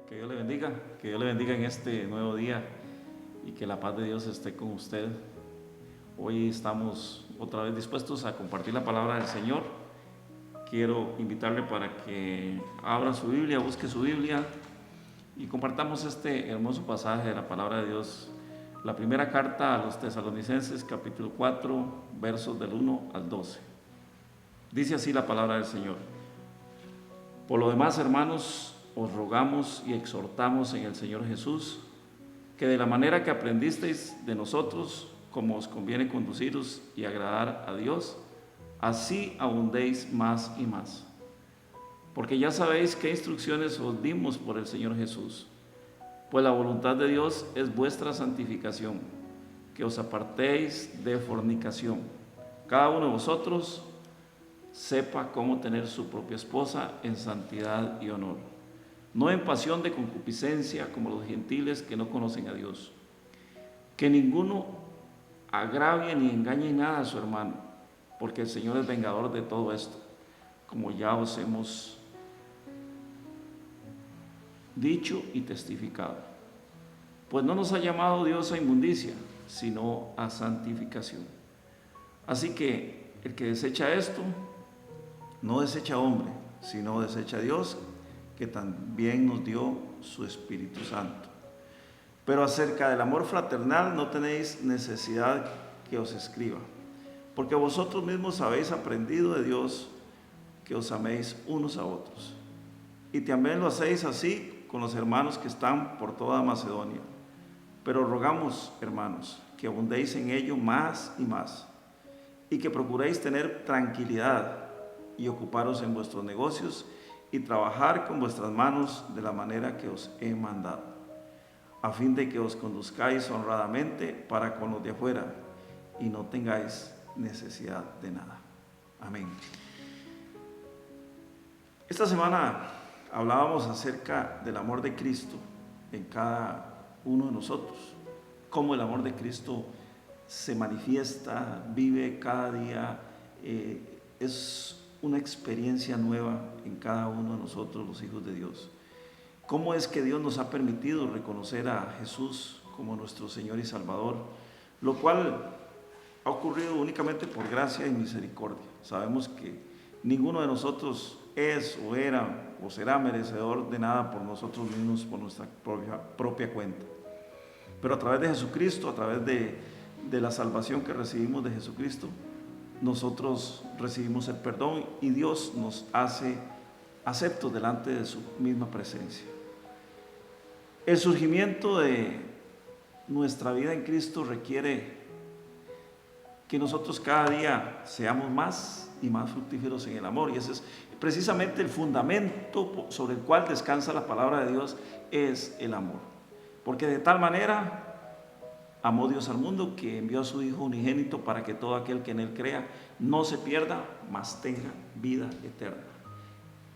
Que Dios le bendiga, que Dios le bendiga en este nuevo día y que la paz de Dios esté con usted. Hoy estamos otra vez dispuestos a compartir la palabra del Señor. Quiero invitarle para que abra su Biblia, busque su Biblia y compartamos este hermoso pasaje de la palabra de Dios. La primera carta a los Tesalonicenses, capítulo 4, versos del 1 al 12. Dice así la palabra del Señor. Por lo demás, hermanos, os rogamos y exhortamos en el Señor Jesús, que de la manera que aprendisteis de nosotros, como os conviene conduciros y agradar a Dios, así abundéis más y más. Porque ya sabéis qué instrucciones os dimos por el Señor Jesús. Pues la voluntad de Dios es vuestra santificación, que os apartéis de fornicación. Cada uno de vosotros sepa cómo tener su propia esposa en santidad y honor, no en pasión de concupiscencia como los gentiles que no conocen a Dios. Que ninguno agravie ni engañe nada a su hermano, porque el Señor es vengador de todo esto, como ya os hemos dicho y testificado. Pues no nos ha llamado Dios a inmundicia, sino a santificación. Así que el que desecha esto, no desecha a hombre, sino desecha a Dios, que también nos dio su Espíritu Santo. Pero acerca del amor fraternal no tenéis necesidad que os escriba, porque vosotros mismos habéis aprendido de Dios que os améis unos a otros. Y también lo hacéis así con los hermanos que están por toda Macedonia. Pero rogamos, hermanos, que abundéis en ello más y más, y que procuréis tener tranquilidad y ocuparos en vuestros negocios y trabajar con vuestras manos de la manera que os he mandado, a fin de que os conduzcáis honradamente para con los de afuera y no tengáis necesidad de nada. Amén. Esta semana hablábamos acerca del amor de Cristo en cada uno de nosotros, cómo el amor de Cristo se manifiesta, vive cada día, es una experiencia nueva en cada uno de nosotros, los hijos de Dios. ¿Cómo es que Dios nos ha permitido reconocer a Jesús como nuestro Señor y Salvador? Lo cual ha ocurrido únicamente por gracia y misericordia. Sabemos que ninguno de nosotros es o era o será merecedor de nada por nosotros mismos, por nuestra propia cuenta. Pero a través de Jesucristo, a través de la salvación que recibimos de Jesucristo, nosotros recibimos el perdón y Dios nos hace aceptos delante de su misma presencia. El surgimiento de nuestra vida en Cristo requiere que nosotros cada día seamos más y más fructíferos en el amor, y ese es precisamente el fundamento sobre el cual descansa la palabra de Dios, es el amor. Porque de tal manera amó Dios al mundo que envió a su Hijo unigénito para que todo aquel que en Él crea no se pierda, mas tenga vida eterna.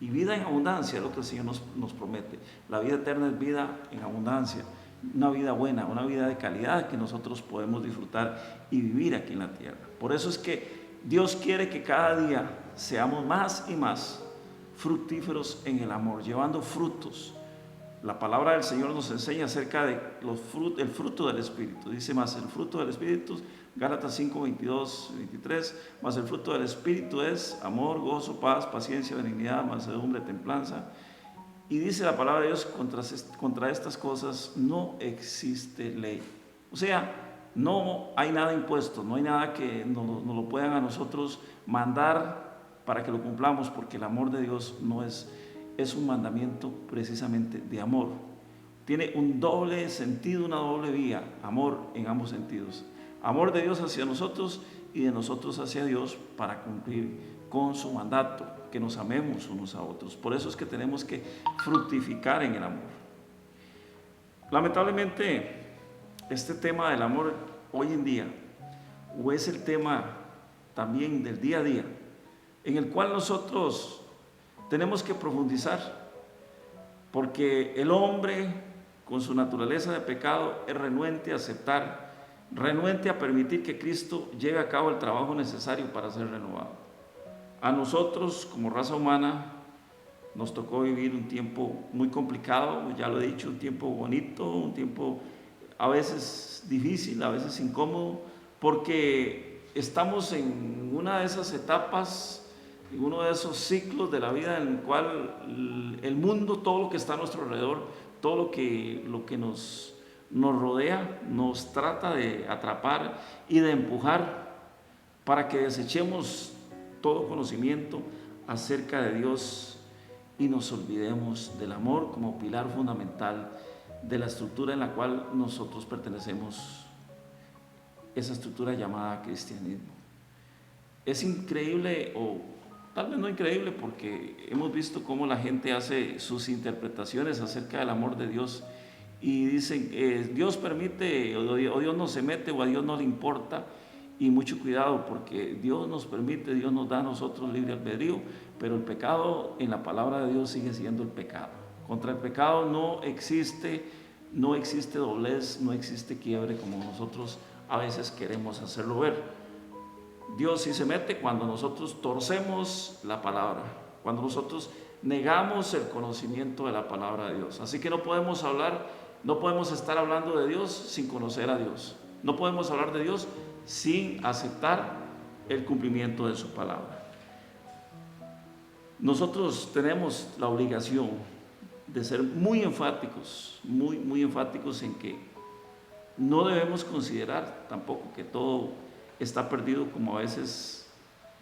Y vida en abundancia es lo que el Señor nos promete. La vida eterna es vida en abundancia, una vida buena, una vida de calidad que nosotros podemos disfrutar y vivir aquí en la tierra. Por eso es que Dios quiere que cada día seamos más y más fructíferos en el amor, llevando frutos. La palabra del Señor nos enseña acerca de el fruto del Espíritu. Dice más el fruto del Espíritu, Gálatas 5, 22, 23, más el fruto del Espíritu es amor, gozo, paz, paciencia, benignidad, mansedumbre, templanza. Y dice la palabra de Dios, contra estas cosas no existe ley. O sea, no hay nada impuesto, no hay nada que nos lo puedan a nosotros mandar para que lo cumplamos, porque el amor de Dios no es un mandamiento precisamente de amor. Tiene un doble sentido, una doble vía, amor en ambos sentidos. Amor de Dios hacia nosotros y de nosotros hacia Dios para cumplir con su mandato, que nos amemos unos a otros. Por eso es que tenemos que fructificar en el amor. Lamentablemente, este tema del amor hoy en día, o es el tema también del día a día, en el cual nosotros tenemos que profundizar, porque el hombre con su naturaleza de pecado es renuente a aceptar, renuente a permitir que Cristo lleve a cabo el trabajo necesario para ser renovado. A nosotros como raza humana Nos tocó vivir un tiempo muy complicado, ya lo he dicho, un tiempo bonito, un tiempo a veces difícil, a veces incómodo, porque estamos en una de esas etapas, en uno de esos ciclos de la vida en el cual el mundo, todo lo que está a nuestro alrededor, todo lo que nos rodea, nos trata de atrapar y de empujar para que desechemos todo conocimiento acerca de Dios y nos olvidemos del amor como pilar fundamental de la estructura en la cual nosotros pertenecemos, esa estructura llamada cristianismo. Es increíble, o tal vez no increíble, porque hemos visto cómo la gente hace sus interpretaciones acerca del amor de Dios y dicen, Dios permite, o Dios no se mete, o a Dios no le importa. Y mucho cuidado, porque Dios nos permite, Dios nos da a nosotros libre albedrío, pero el pecado en la palabra de Dios sigue siendo el pecado. Contra el pecado no existe doblez, no existe quiebre como nosotros a veces queremos hacerlo ver. Dios sí se mete cuando nosotros torcemos la palabra, cuando nosotros negamos el conocimiento de la palabra de Dios. Así que no podemos estar hablando de Dios sin conocer a Dios. No podemos hablar de Dios sin aceptar el cumplimiento de su palabra. Nosotros tenemos la obligación de ser muy enfáticos, muy enfáticos en que no debemos considerar tampoco que todo está perdido como a veces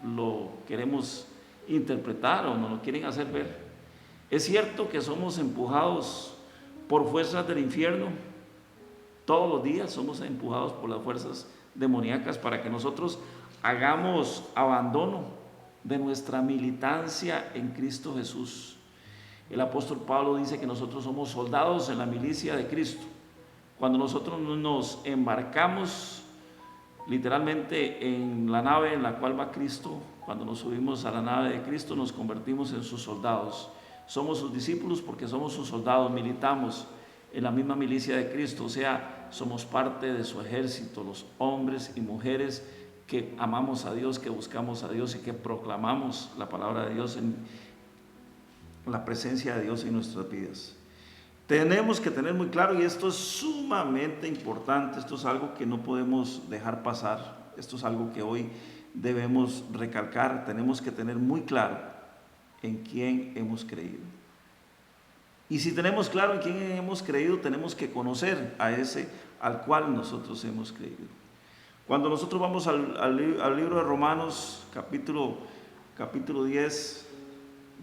lo queremos interpretar o nos lo quieren hacer ver. Es cierto que somos empujados por fuerzas del infierno, todos los días somos empujados por las fuerzas demoníacas para que nosotros hagamos abandono de nuestra militancia en Cristo Jesús. El apóstol Pablo dice que nosotros somos soldados en la milicia de Cristo. Cuando nosotros nos embarcamos literalmente en la nave en la cual va Cristo, cuando nos subimos a la nave de Cristo, nos convertimos en sus soldados. Somos sus discípulos porque somos sus soldados, militamos en la misma milicia de Cristo, o sea, somos parte de su ejército, los hombres y mujeres que amamos a Dios, que buscamos a Dios y que proclamamos la palabra de Dios, en la presencia de Dios en nuestras vidas. Tenemos que tener muy claro, y esto es sumamente importante, esto es algo que no podemos dejar pasar, esto es algo que hoy debemos recalcar, tenemos que tener muy claro en quién hemos creído. Y si tenemos claro en quién hemos creído, tenemos que conocer a ese al cual nosotros hemos creído. Cuando nosotros vamos al libro de Romanos, capítulo 10,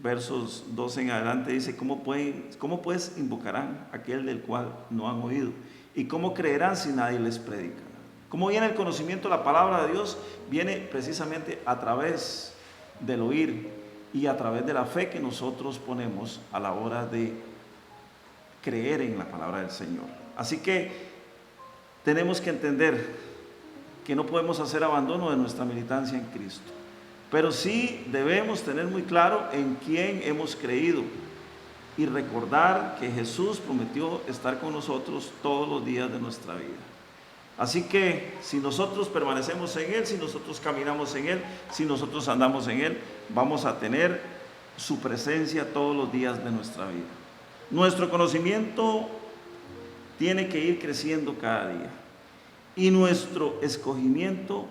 versos 12 en adelante, dice, ¿cómo pues invocarán aquel del cual no han oído? ¿Y cómo creerán si nadie les predica? ¿Cómo viene el conocimiento de la palabra de Dios? Viene precisamente a través del oír y a través de la fe que nosotros ponemos a la hora de creer en la palabra del Señor. Así que tenemos que entender que no podemos hacer abandono de nuestra militancia en Cristo, pero sí debemos tener muy claro en quién hemos creído y recordar que Jesús prometió estar con nosotros todos los días de nuestra vida. Así que si nosotros permanecemos en Él, si nosotros caminamos en Él, si nosotros andamos en Él, vamos a tener su presencia todos los días de nuestra vida. Nuestro conocimiento tiene que ir creciendo cada día y nuestro escogimiento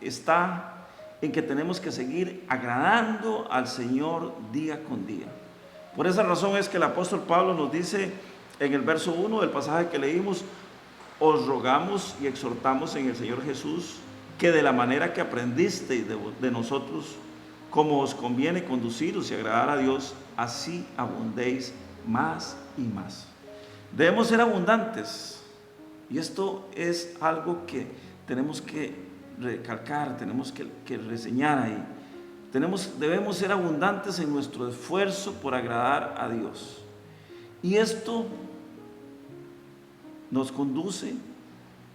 está en que tenemos que seguir agradando al Señor día con día. Por esa razón es que el apóstol Pablo nos dice en el verso 1 del pasaje que leímos: os rogamos y exhortamos en el Señor Jesús que de la manera que aprendisteis de nosotros, como os conviene conduciros y agradar a Dios, así abundéis más y más. Debemos ser abundantes, y esto es algo que tenemos que recalcar, tenemos que reseñar ahí. Debemos ser abundantes en nuestro esfuerzo por agradar a Dios, y esto nos conduce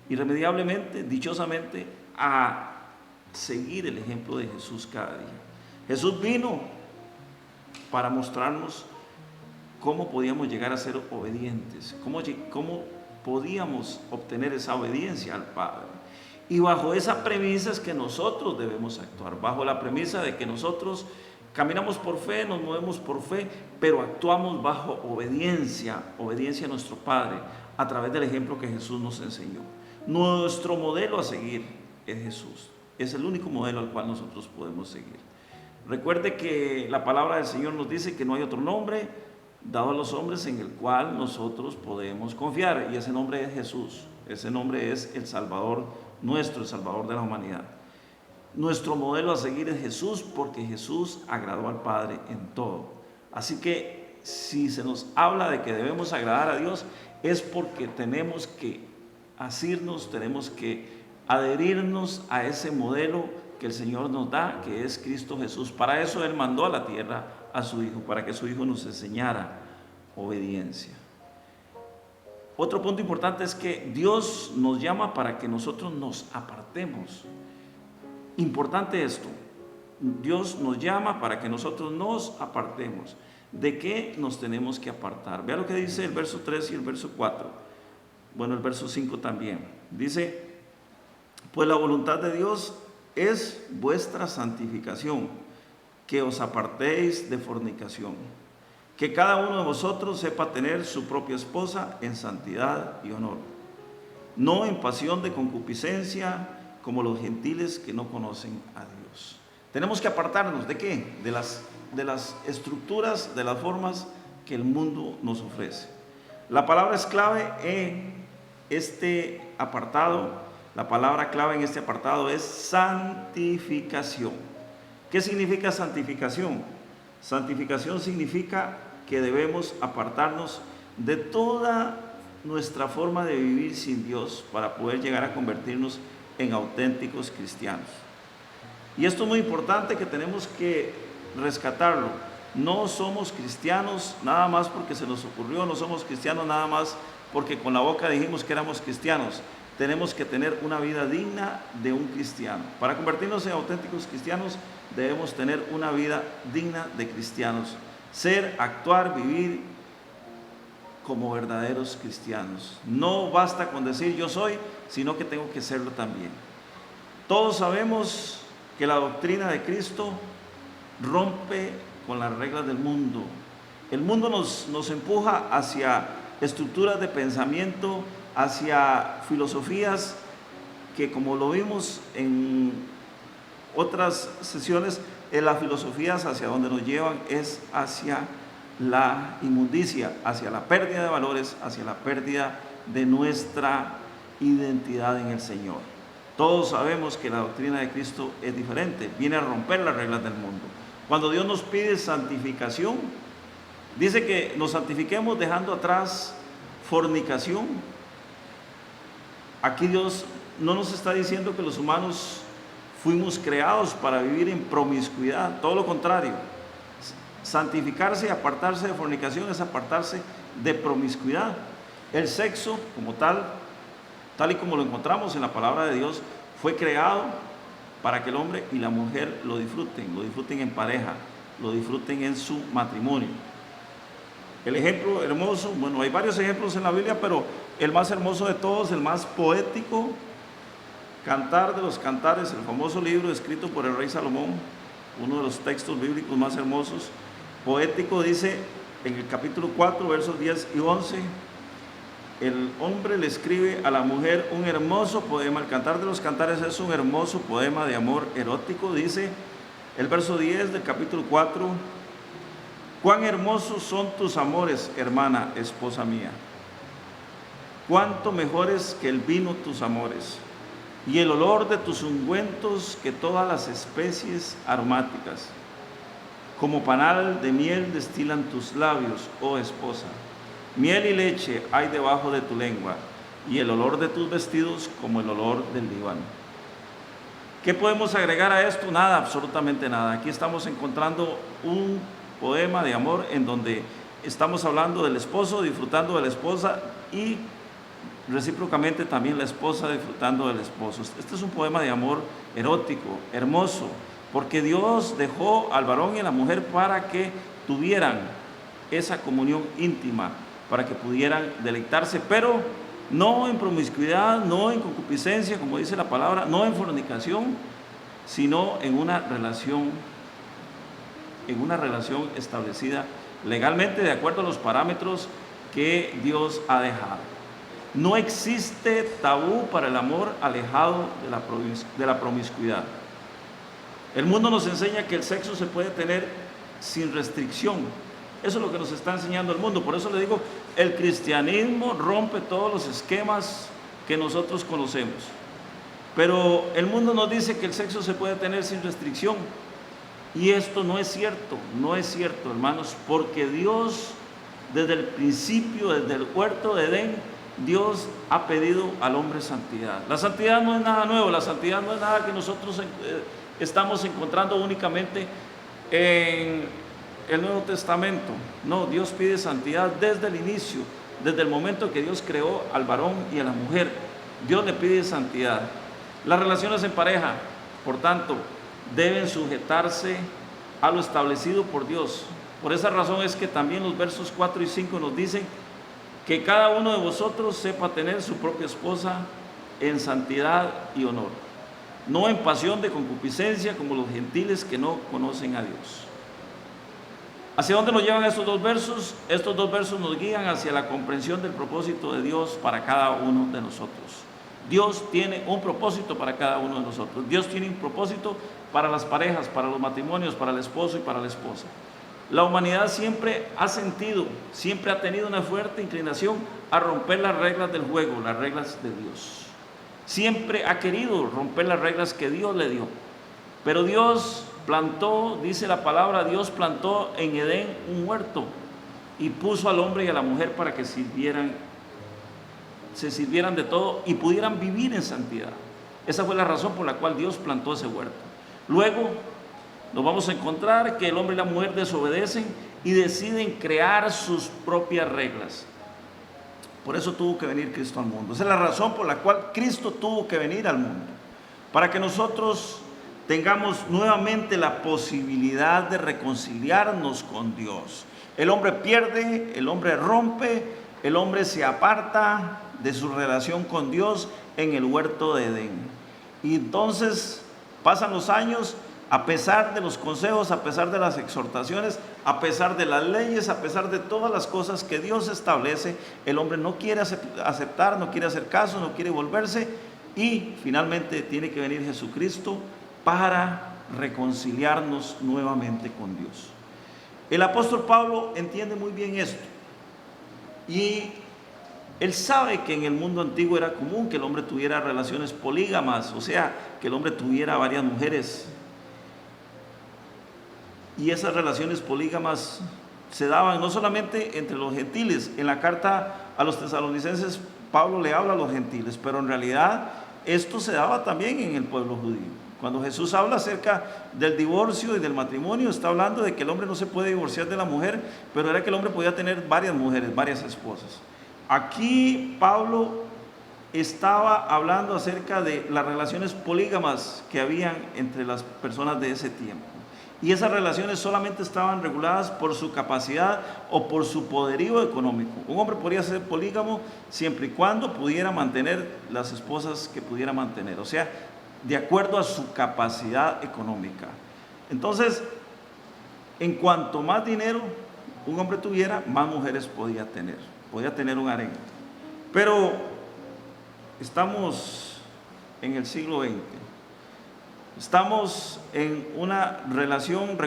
irremediablemente, dichosamente, a seguir el ejemplo de Jesús cada día. Jesús vino para mostrarnos cómo podíamos llegar a ser obedientes, cómo podíamos obtener esa obediencia al Padre. Y bajo esa premisa es que nosotros debemos actuar, bajo la premisa de que nosotros Caminamos por fe, nos movemos por fe, pero actuamos bajo obediencia a nuestro Padre, a través del ejemplo que Jesús nos enseñó. Nuestro modelo a seguir es Jesús. Es el único modelo al cual nosotros podemos seguir. Recuerde que la palabra del Señor nos dice que no hay otro nombre dado a los hombres en el cual nosotros podemos confiar, y ese nombre es Jesús. Ese nombre es el Salvador nuestro, el Salvador de la humanidad. Nuestro modelo a seguir es Jesús, porque Jesús agradó al Padre en todo. Así que si se nos habla de que debemos agradar a Dios, es porque tenemos que asirnos, tenemos que adherirnos a ese modelo que el Señor nos da, que es Cristo Jesús. Para eso Él mandó a la tierra a su Hijo, para que su Hijo nos enseñara obediencia. Otro punto importante es que Dios nos llama para que nosotros nos apartemos. Importante esto, Dios nos llama para que nosotros nos apartemos. ¿De qué nos tenemos que apartar? Vea lo que dice el verso 3 y el verso 4. Bueno, el verso 5 también. Dice, pues la voluntad de Dios es vuestra santificación, que os apartéis de fornicación, que cada uno de vosotros sepa tener su propia esposa en santidad y honor, no en pasión de concupiscencia, como los gentiles que no conocen a Dios. Tenemos que apartarnos ¿de qué? De las estructuras, de las formas que el mundo nos ofrece. La palabra es clave en este apartado. La palabra clave en este apartado es santificación. ¿Qué significa santificación? Santificación significa que debemos apartarnos de toda nuestra forma de vivir sin Dios para poder llegar a convertirnos en auténticos cristianos. Y esto es muy importante, que tenemos que rescatarlo. No somos cristianos nada más porque se nos ocurrió, no somos cristianos nada más porque con la boca dijimos que éramos cristianos. Tenemos que tener una vida digna de un cristiano. Para convertirnos en auténticos cristianos debemos tener una vida digna de cristianos. Ser, actuar, vivir como verdaderos cristianos. No basta con decir yo soy, sino que tengo que serlo también. Todos sabemos que la doctrina de Cristo rompe con las reglas del mundo. El mundo nos empuja hacia estructuras de pensamiento, hacia filosofías que, como lo vimos en otras sesiones, las filosofías hacia donde nos llevan es hacia la inmundicia, hacia la pérdida de valores, hacia la pérdida de nuestra identidad en el Señor. Todos sabemos que la doctrina de Cristo es diferente, viene a romper las reglas del mundo. Cuando Dios nos pide santificación, dice que nos santifiquemos dejando atrás fornicación. Aquí Dios no nos está diciendo que los humanos fuimos creados para vivir en promiscuidad, todo lo contrario. Santificarse y apartarse de fornicación es apartarse de promiscuidad. El sexo como tal y como lo encontramos en la palabra de Dios, fue creado para que el hombre y la mujer lo disfruten en pareja, lo disfruten en su matrimonio. El ejemplo hermoso, bueno, hay varios ejemplos en la Biblia, pero el más hermoso de todos, el más poético, Cantar de los Cantares, el famoso libro escrito por el rey Salomón, uno de los textos bíblicos más hermosos, poético, dice en el capítulo 4, versos 10 y 11, el hombre le escribe a la mujer un hermoso poema. El Cantar de los Cantares es un hermoso poema de amor erótico. Dice el verso 10 del capítulo 4, cuán hermosos son tus amores, hermana, esposa mía, cuánto mejores que el vino tus amores, y el olor de tus ungüentos que todas las especies aromáticas. Como panal de miel destilan tus labios, oh esposa. Miel y leche hay debajo de tu lengua, y el olor de tus vestidos como el olor del Líbano. ¿Qué podemos agregar a esto? Nada, absolutamente nada. Aquí estamos encontrando un poema de amor en donde estamos hablando del esposo disfrutando de la esposa y recíprocamente también la esposa disfrutando del esposo. Este es un poema de amor erótico, hermoso, porque Dios dejó al varón y a la mujer para que tuvieran esa comunión íntima, para que pudieran deleitarse, pero no en promiscuidad, no en concupiscencia, como dice la palabra, no en fornicación, sino en una relación en una relación establecida legalmente de acuerdo a los parámetros que Dios ha dejado. No existe tabú para el amor alejado de la promiscuidad. El mundo nos enseña que el sexo se puede tener sin restricción. Eso es lo que nos está enseñando el mundo. Por eso le digo, el cristianismo rompe todos los esquemas que nosotros conocemos. Pero el mundo nos dice que el sexo se puede tener sin restricción. Y esto no es cierto, hermanos, porque Dios, desde el principio, desde el huerto de Edén, Dios ha pedido al hombre santidad. La santidad no es nada nuevo, la santidad no es nada que nosotros estamos encontrando únicamente en el Nuevo Testamento. No, Dios pide santidad desde el inicio, desde el momento que Dios creó al varón y a la mujer. Dios le pide santidad. Las relaciones en pareja, por tanto, deben sujetarse a lo establecido por Dios. Por esa razón es que también los versos 4 y 5 nos dicen que cada uno de vosotros sepa tener su propia esposa en santidad y honor, no en pasión de concupiscencia como los gentiles que no conocen a Dios. ¿Hacia dónde nos llevan estos dos versos? Estos dos versos nos guían hacia la comprensión del propósito de Dios para cada uno de nosotros. Dios tiene un propósito para cada uno de nosotros. Dios tiene un propósito para las parejas, para los matrimonios, para el esposo y para la esposa. La humanidad siempre ha tenido una fuerte inclinación a romper las reglas del juego, las reglas de Dios. Siempre ha querido romper las reglas que Dios le dio. Pero Dios plantó, dice la palabra, Dios plantó en Edén un huerto y puso al hombre y a la mujer para que se sirvieran de todo y pudieran vivir en santidad. Esa fue la razón por la cual Dios plantó ese huerto. Luego nos vamos a encontrar que el hombre y la mujer desobedecen y deciden crear sus propias reglas. Por eso tuvo que venir Cristo al mundo. Esa es la razón por la cual Cristo tuvo que venir al mundo. Para que nosotros tengamos nuevamente la posibilidad de reconciliarnos con Dios. El hombre pierde, el hombre rompe, el hombre se aparta de su relación con Dios en el huerto de Edén. Y entonces pasan los años, a pesar de los consejos, a pesar de las exhortaciones, a pesar de las leyes, a pesar de todas las cosas que Dios establece, el hombre no quiere aceptar, no quiere hacer caso, no quiere volverse, y finalmente tiene que venir Jesucristo para reconciliarnos nuevamente con Dios. El apóstol Pablo entiende muy bien esto, y él sabe que en el mundo antiguo era común que el hombre tuviera relaciones polígamas, o sea, que el hombre tuviera varias mujeres. Y esas relaciones polígamas se daban no solamente entre los gentiles. En la carta a los tesalonicenses, Pablo le habla a los gentiles, pero en realidad esto se daba también en el pueblo judío. Cuando Jesús habla acerca del divorcio y del matrimonio, está hablando de que el hombre no se puede divorciar de la mujer, pero era que el hombre podía tener varias mujeres, varias esposas. Aquí Pablo estaba hablando acerca de las relaciones polígamas que habían entre las personas de ese tiempo. Y esas relaciones solamente estaban reguladas por su capacidad o por su poderío económico. Un hombre podría ser polígamo siempre y cuando pudiera mantener las esposas que pudiera mantener, o sea, de acuerdo a su capacidad económica. Entonces, en cuanto más dinero un hombre tuviera, más mujeres podía tener un harén. Pero estamos en el siglo XX. Estamos en una regulación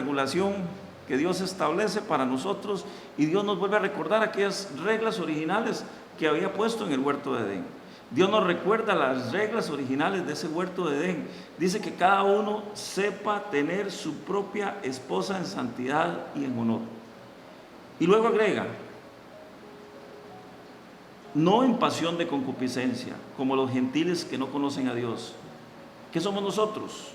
que Dios establece para nosotros, y Dios nos vuelve a recordar aquellas reglas originales que había puesto en el huerto de Edén. Dios nos recuerda las reglas originales de ese huerto de Edén. Dice que cada uno sepa tener su propia esposa en santidad y en honor. Y luego agrega, no en pasión de concupiscencia, como los gentiles que no conocen a Dios. ¿Qué somos nosotros?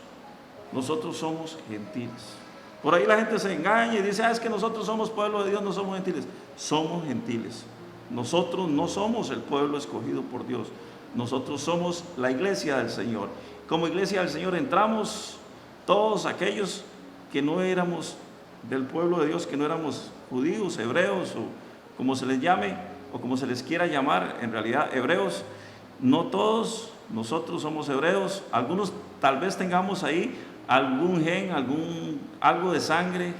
Nosotros somos gentiles. Por ahí la gente se engaña y dice, es que nosotros somos pueblo de Dios, no somos gentiles. Somos gentiles. Nosotros no somos el pueblo escogido por Dios. Nosotros somos la iglesia del Señor. Como iglesia del Señor entramos todos aquellos que no éramos del pueblo de Dios, que no éramos judíos, hebreos, o como se les llame, o como se les quiera llamar, en realidad hebreos. No todos nosotros somos hebreos. Algunos tal vez tengamos ahí algún gen, algo de sangre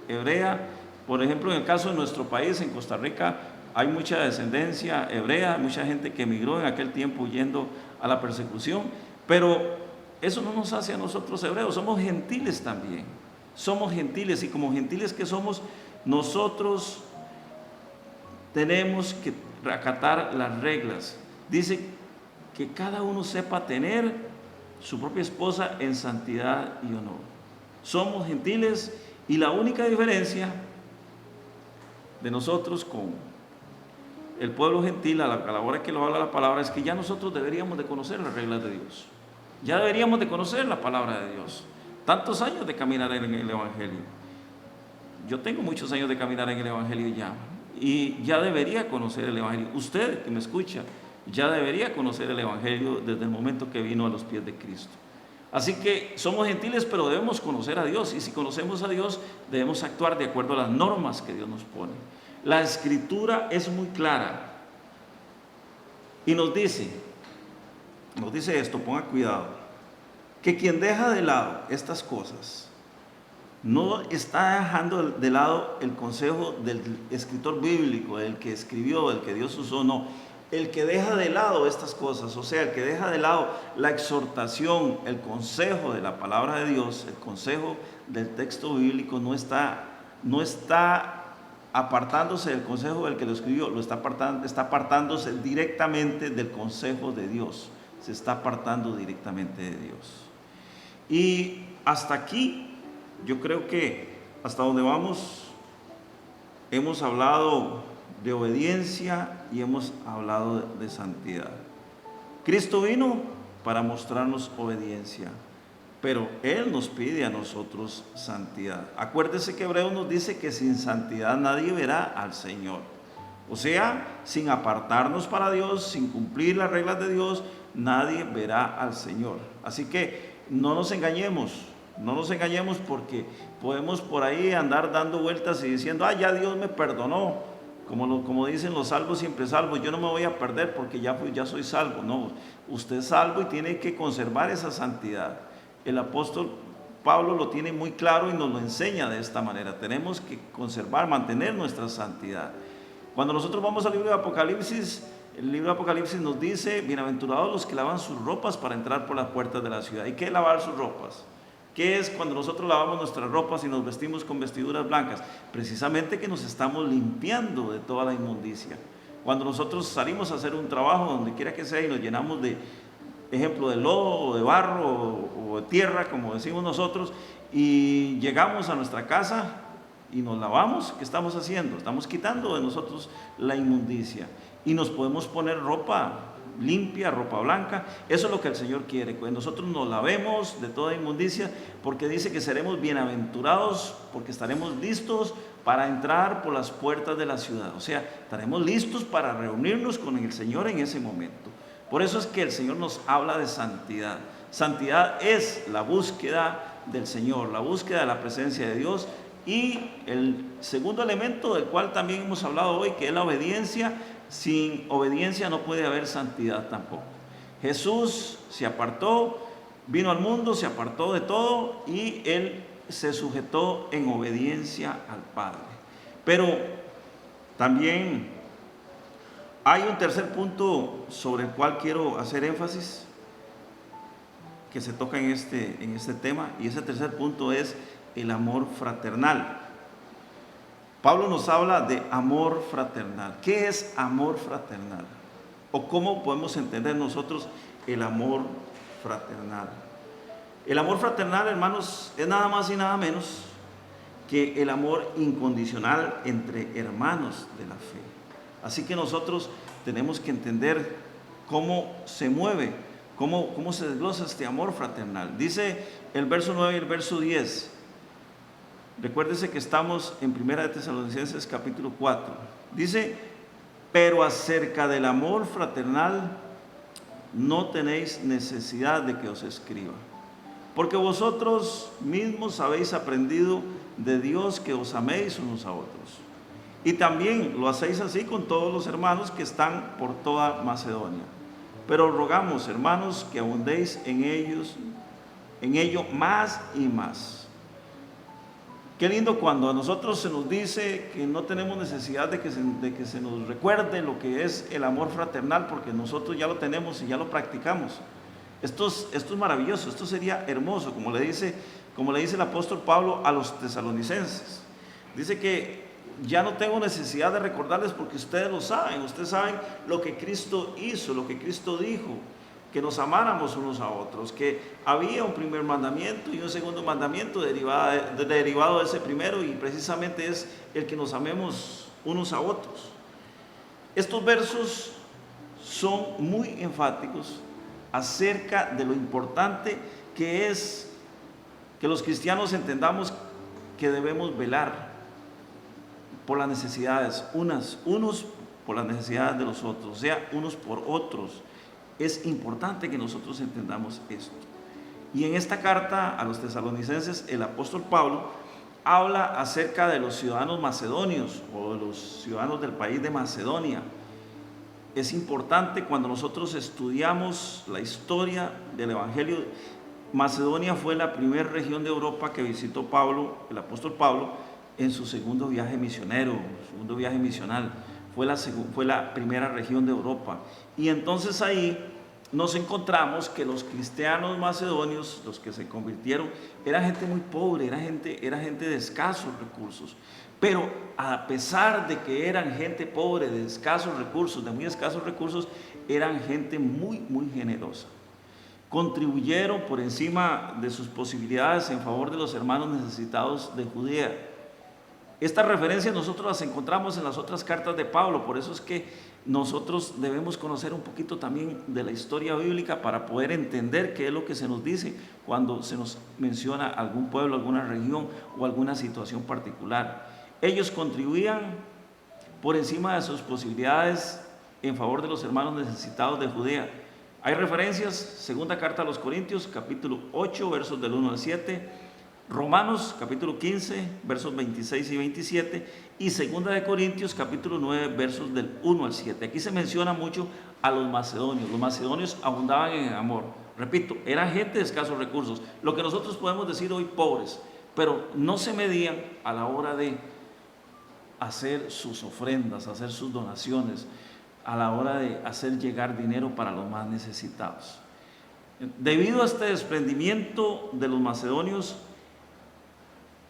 hebrea. Por ejemplo, en el caso de nuestro país, en Costa Rica, hay mucha descendencia hebrea, mucha gente que emigró en aquel tiempo huyendo a la persecución, pero eso no nos hace a nosotros hebreos, somos gentiles también. Somos gentiles, y como gentiles que somos, nosotros tenemos que acatar las reglas. Dice que cada uno sepa tener su propia esposa en santidad y honor. Somos gentiles, y la única diferencia de nosotros con el pueblo gentil a la hora que lo habla la palabra es que ya nosotros deberíamos de conocer las reglas de Dios. Ya deberíamos de conocer la palabra de Dios. Tantos años de caminar en el Evangelio. Yo tengo muchos años de caminar en el Evangelio ya, y ya debería conocer el Evangelio. Usted que me escucha, ya debería conocer el Evangelio desde el momento que vino a los pies de Cristo. Así que somos gentiles, pero debemos conocer a Dios, y si conocemos a Dios, debemos actuar de acuerdo a las normas que Dios nos pone. La Escritura es muy clara y nos dice esto, ponga cuidado, que quien deja de lado estas cosas no está dejando de lado el consejo del escritor bíblico, del que escribió, del que Dios usó, no. El que deja de lado estas cosas, o sea, el que deja de lado la exhortación, el consejo de la palabra de Dios, el consejo del texto bíblico, no está apartándose del consejo del que lo escribió, está apartándose directamente del consejo de Dios, se está apartando directamente de Dios. Y hasta aquí, yo creo que hasta donde vamos, hemos hablado de obediencia y hemos hablado de santidad. Cristo vino para mostrarnos obediencia, pero Él nos pide a nosotros santidad. Acuérdese que Hebreos nos dice que sin santidad nadie verá al Señor. O sea, sin apartarnos para Dios, sin cumplir las reglas de Dios, nadie verá al Señor. Así que no nos engañemos porque podemos por ahí andar dando vueltas y diciendo, ya Dios me perdonó. Como dicen los salvos siempre salvos, yo no me voy a perder porque ya soy salvo. No, usted es salvo y tiene que conservar esa santidad. El apóstol Pablo lo tiene muy claro y nos lo enseña de esta manera. Tenemos que conservar, mantener nuestra santidad. Cuando nosotros vamos al libro de Apocalipsis, el libro de Apocalipsis nos dice, bienaventurados los que lavan sus ropas para entrar por las puertas de la ciudad. ¿Y qué es lavar sus ropas? ¿Qué es cuando nosotros lavamos nuestras ropas y nos vestimos con vestiduras blancas? Precisamente que nos estamos limpiando de toda la inmundicia. Cuando nosotros salimos a hacer un trabajo, donde quiera que sea, y nos llenamos de lodo, o de barro, o de tierra, como decimos nosotros, y llegamos a nuestra casa y nos lavamos, ¿qué estamos haciendo? Estamos quitando de nosotros la inmundicia. Y nos podemos poner ropa limpia, ropa blanca. Eso es lo que el Señor quiere, que nosotros nos lavemos de toda inmundicia, porque dice que seremos bienaventurados, porque estaremos listos para entrar por las puertas de la ciudad. O sea, estaremos listos para reunirnos con el Señor en ese momento. Por eso es que el Señor nos habla de santidad. Santidad es la búsqueda del Señor, la búsqueda de la presencia de Dios. Y el segundo elemento del cual también hemos hablado hoy, que es la obediencia. Sin obediencia no puede haber santidad tampoco. Jesús se apartó, vino al mundo, se apartó de todo y Él se sujetó en obediencia al Padre. Pero también hay un tercer punto sobre el cual quiero hacer énfasis, que se toca en este tema, y ese tercer punto es el amor fraternal. Pablo nos habla de amor fraternal. ¿Qué es amor fraternal? ¿O cómo podemos entender nosotros el amor fraternal? El amor fraternal, hermanos, es nada más y nada menos que el amor incondicional entre hermanos de la fe. Así que nosotros tenemos que entender cómo se mueve, cómo se desglosa este amor fraternal. Dice el verso 9 y el verso 10. Recuérdese que estamos en 1 Tesalonicenses capítulo 4. Dice, pero acerca del amor fraternal no tenéis necesidad de que os escriba, porque vosotros mismos habéis aprendido de Dios que os améis unos a otros. Y también lo hacéis así con todos los hermanos que están por toda Macedonia. Pero rogamos, hermanos, que abundéis en ello más y más. Qué lindo cuando a nosotros se nos dice que no tenemos necesidad de que se nos recuerde lo que es el amor fraternal, porque nosotros ya lo tenemos y ya lo practicamos. Esto es maravilloso, esto sería hermoso, como le dice el apóstol Pablo a los tesalonicenses. Dice que ya no tengo necesidad de recordarles porque ustedes lo saben, ustedes saben lo que Cristo hizo, lo que Cristo dijo, que nos amáramos unos a otros, que había un primer mandamiento y un segundo mandamiento derivado de ese primero, y precisamente es el que nos amemos unos a otros. Estos versos son muy enfáticos acerca de lo importante que es que los cristianos entendamos que debemos velar por las necesidades, unos por las necesidades de los otros, o sea, unos por otros. Es importante que nosotros entendamos esto. Y en esta carta a los tesalonicenses, el apóstol Pablo habla acerca de los ciudadanos macedonios o de los ciudadanos del país de Macedonia. Es importante cuando nosotros estudiamos la historia del Evangelio. Macedonia fue la primera región de Europa que visitó Pablo, el apóstol Pablo, en su segundo viaje misionero, segundo viaje misional. Fue la primera región de Europa. Y entonces ahí nos encontramos que los cristianos macedonios, los que se convirtieron, era gente muy pobre, era gente de escasos recursos. Pero a pesar de que eran gente pobre, de escasos recursos, de muy escasos recursos, eran gente muy, muy generosa. Contribuyeron por encima de sus posibilidades en favor de los hermanos necesitados de Judea. Estas referencias nosotros las encontramos en las otras cartas de Pablo, por eso es que nosotros debemos conocer un poquito también de la historia bíblica para poder entender qué es lo que se nos dice cuando se nos menciona algún pueblo, alguna región o alguna situación particular. Ellos contribuían por encima de sus posibilidades en favor de los hermanos necesitados de Judea. Hay referencias, segunda carta a los Corintios, capítulo 8, versos del 1 al 7, Romanos capítulo 15, versos 26 y 27, y segunda de Corintios capítulo 9, versos del 1 al 7. Aquí se menciona mucho a los macedonios. Los macedonios abundaban en amor. Repito, eran gente de escasos recursos, lo que nosotros podemos decir hoy pobres, pero no se medían a la hora de hacer sus ofrendas, hacer sus donaciones, a la hora de hacer llegar dinero para los más necesitados. Debido a este desprendimiento de los macedonios,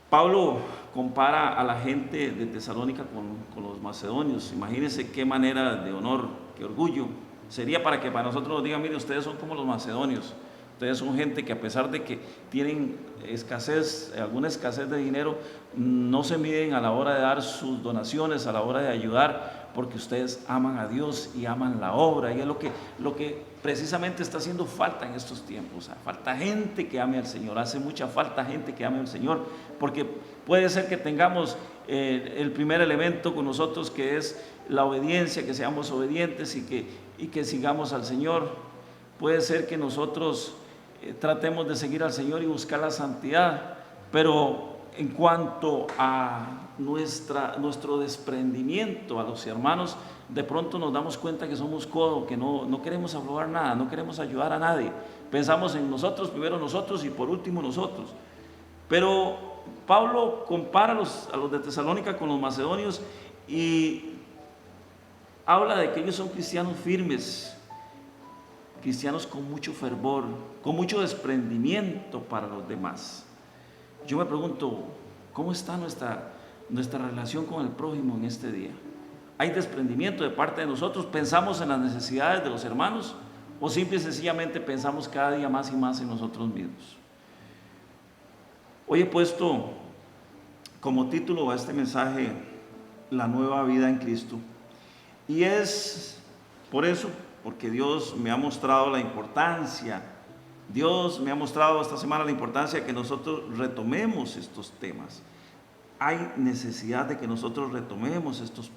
Pablo compara a la gente de Tesalónica con los macedonios. Imagínense qué manera de honor, qué orgullo sería para que para nosotros nos digan: mire, ustedes son como los macedonios, ustedes son gente que a pesar de que tienen alguna escasez de dinero, no se miden a la hora de dar sus donaciones, a la hora de ayudar, porque ustedes aman a Dios y aman la obra, y es lo que precisamente está haciendo falta en estos tiempos. Falta gente que ame al Señor, hace mucha falta gente que ame al Señor, porque puede ser que tengamos el primer elemento con nosotros, que es la obediencia, que seamos obedientes y que sigamos al Señor. Puede ser que nosotros tratemos de seguir al Señor y buscar la santidad, pero en cuanto a nuestro desprendimiento a los hermanos, de pronto nos damos cuenta que somos codo, que no queremos aflojar nada, no queremos ayudar a nadie. Pensamos en nosotros, primero nosotros y por último nosotros. Pero Pablo compara a los de Tesalónica con los macedonios y habla de que ellos son cristianos firmes, cristianos con mucho fervor, con mucho desprendimiento para los demás. Yo me pregunto, ¿cómo está nuestra relación con el prójimo en este día? ¿Hay desprendimiento de parte de nosotros? ¿Pensamos en las necesidades de los hermanos? ¿O simple y sencillamente pensamos cada día más y más en nosotros mismos? Hoy he puesto como título a este mensaje: la nueva vida en Cristo. Y es por eso, porque Dios me ha mostrado la importancia, Dios me ha mostrado esta semana la importancia de que nosotros retomemos estos temas. Hay necesidad de que nosotros retomemos estos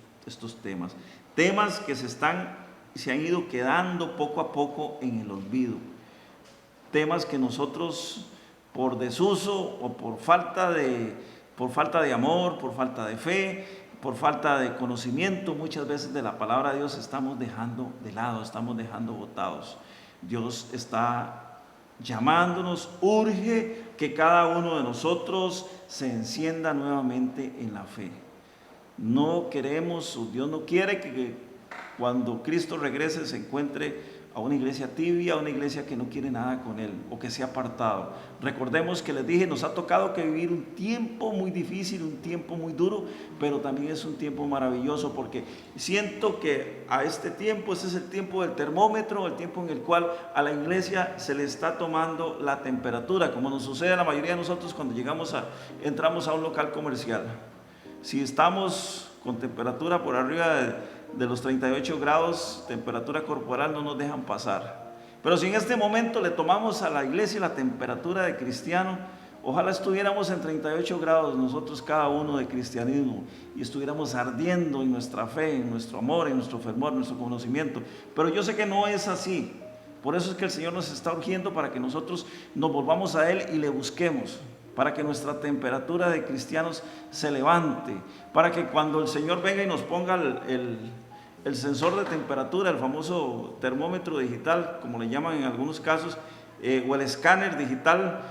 temas que se han ido quedando poco a poco en el olvido, temas que nosotros por desuso o por falta de amor, por falta de fe, por falta de conocimiento muchas veces de la palabra de Dios, estamos dejando de lado, estamos dejando botados. Dios está llamándonos. Urge que cada uno de nosotros se encienda nuevamente en la fe. No queremos, o Dios no quiere que cuando Cristo regrese se encuentre a una iglesia tibia, a una iglesia que no quiere nada con Él o que se ha apartado. Recordemos que les dije, nos ha tocado que vivir un tiempo muy difícil, un tiempo muy duro, pero también es un tiempo maravilloso, porque siento que a este tiempo, este es el tiempo del termómetro, el tiempo en el cual a la iglesia se le está tomando la temperatura, como nos sucede a la mayoría de nosotros cuando entramos a un local comercial. Si estamos con temperatura por arriba de los 38 grados, temperatura corporal, no nos dejan pasar. Pero si en este momento le tomamos a la iglesia la temperatura de cristiano, ojalá estuviéramos en 38 grados nosotros cada uno de cristianismo y estuviéramos ardiendo en nuestra fe, en nuestro amor, en nuestro fervor, en nuestro conocimiento. Pero yo sé que no es así. Por eso es que el Señor nos está urgiendo para que nosotros nos volvamos a Él y le busquemos, para que nuestra temperatura de cristianos se levante, para que cuando el Señor venga y nos ponga el sensor de temperatura, el famoso termómetro digital, como le llaman en algunos casos, o el escáner digital,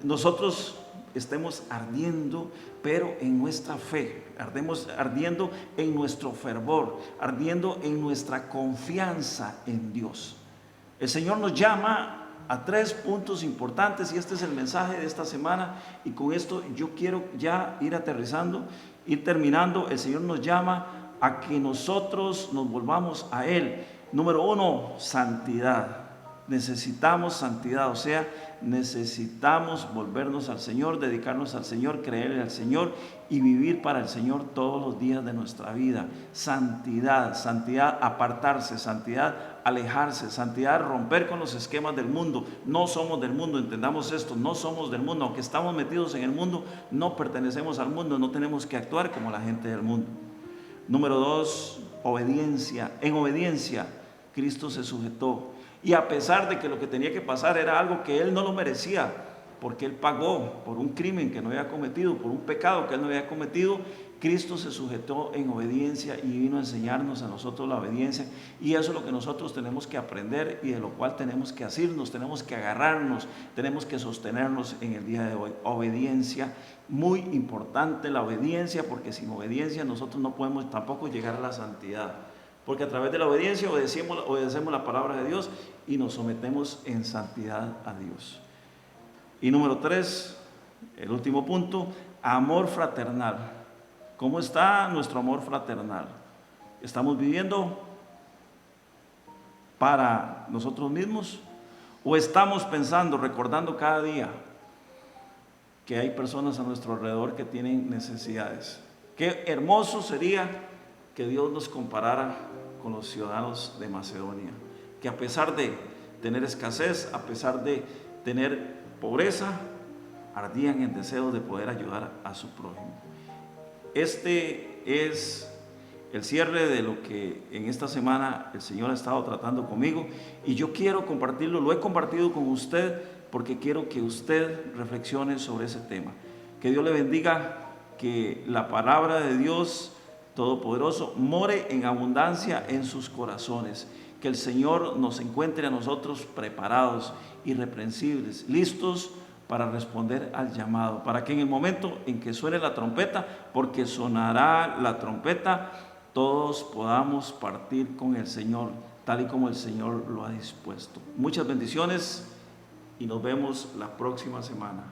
nosotros estemos ardiendo, pero en nuestra fe, ardiendo en nuestro fervor, ardiendo en nuestra confianza en Dios. El Señor nos llama a 3 puntos importantes y este es el mensaje de esta semana, y con esto yo quiero ya ir aterrizando, ir terminando. El Señor nos llama a que nosotros nos volvamos a Él. Número 1, santidad. Necesitamos santidad, o sea, necesitamos volvernos al Señor, dedicarnos al Señor, creerle al Señor y vivir para el Señor todos los días de nuestra vida. Santidad, santidad, apartarse, santidad, alejarse, santidad, romper con los esquemas del mundo. No somos del mundo, entendamos esto, no somos del mundo, aunque estamos metidos en el mundo, no pertenecemos al mundo, no tenemos que actuar como la gente del mundo. Número 2, obediencia. En obediencia, Cristo se sujetó. Y a pesar de que lo que tenía que pasar era algo que Él no lo merecía, porque Él pagó por un crimen que no había cometido, por un pecado que Él no había cometido, Cristo se sujetó en obediencia y vino a enseñarnos a nosotros la obediencia. Y eso es lo que nosotros tenemos que aprender y de lo cual tenemos que asirnos, tenemos que agarrarnos, tenemos que sostenernos en el día de hoy. Obediencia, muy importante la obediencia, porque sin obediencia nosotros no podemos tampoco llegar a la santidad. Porque a través de la obediencia obedecemos la palabra de Dios y nos sometemos en santidad a Dios. Y número 3, el último punto, amor fraternal. ¿Cómo está nuestro amor fraternal? ¿Estamos viviendo para nosotros mismos? ¿O estamos pensando, recordando cada día que hay personas a nuestro alrededor que tienen necesidades? Qué hermoso sería que Dios nos comparara con los ciudadanos de Macedonia, que a pesar de tener escasez, a pesar de tener pobreza, ardían en deseo de poder ayudar a su prójimo. Este es el cierre de lo que en esta semana el Señor ha estado tratando conmigo, y yo quiero compartirlo, lo he compartido con usted porque quiero que usted reflexione sobre ese tema. Que Dios le bendiga, que la palabra de Dios Todopoderoso more en abundancia en sus corazones, que el Señor nos encuentre a nosotros preparados, irreprensibles, listos para responder al llamado, para que en el momento en que suene la trompeta, porque sonará la trompeta, todos podamos partir con el Señor, tal y como el Señor lo ha dispuesto. Muchas bendiciones y nos vemos la próxima semana.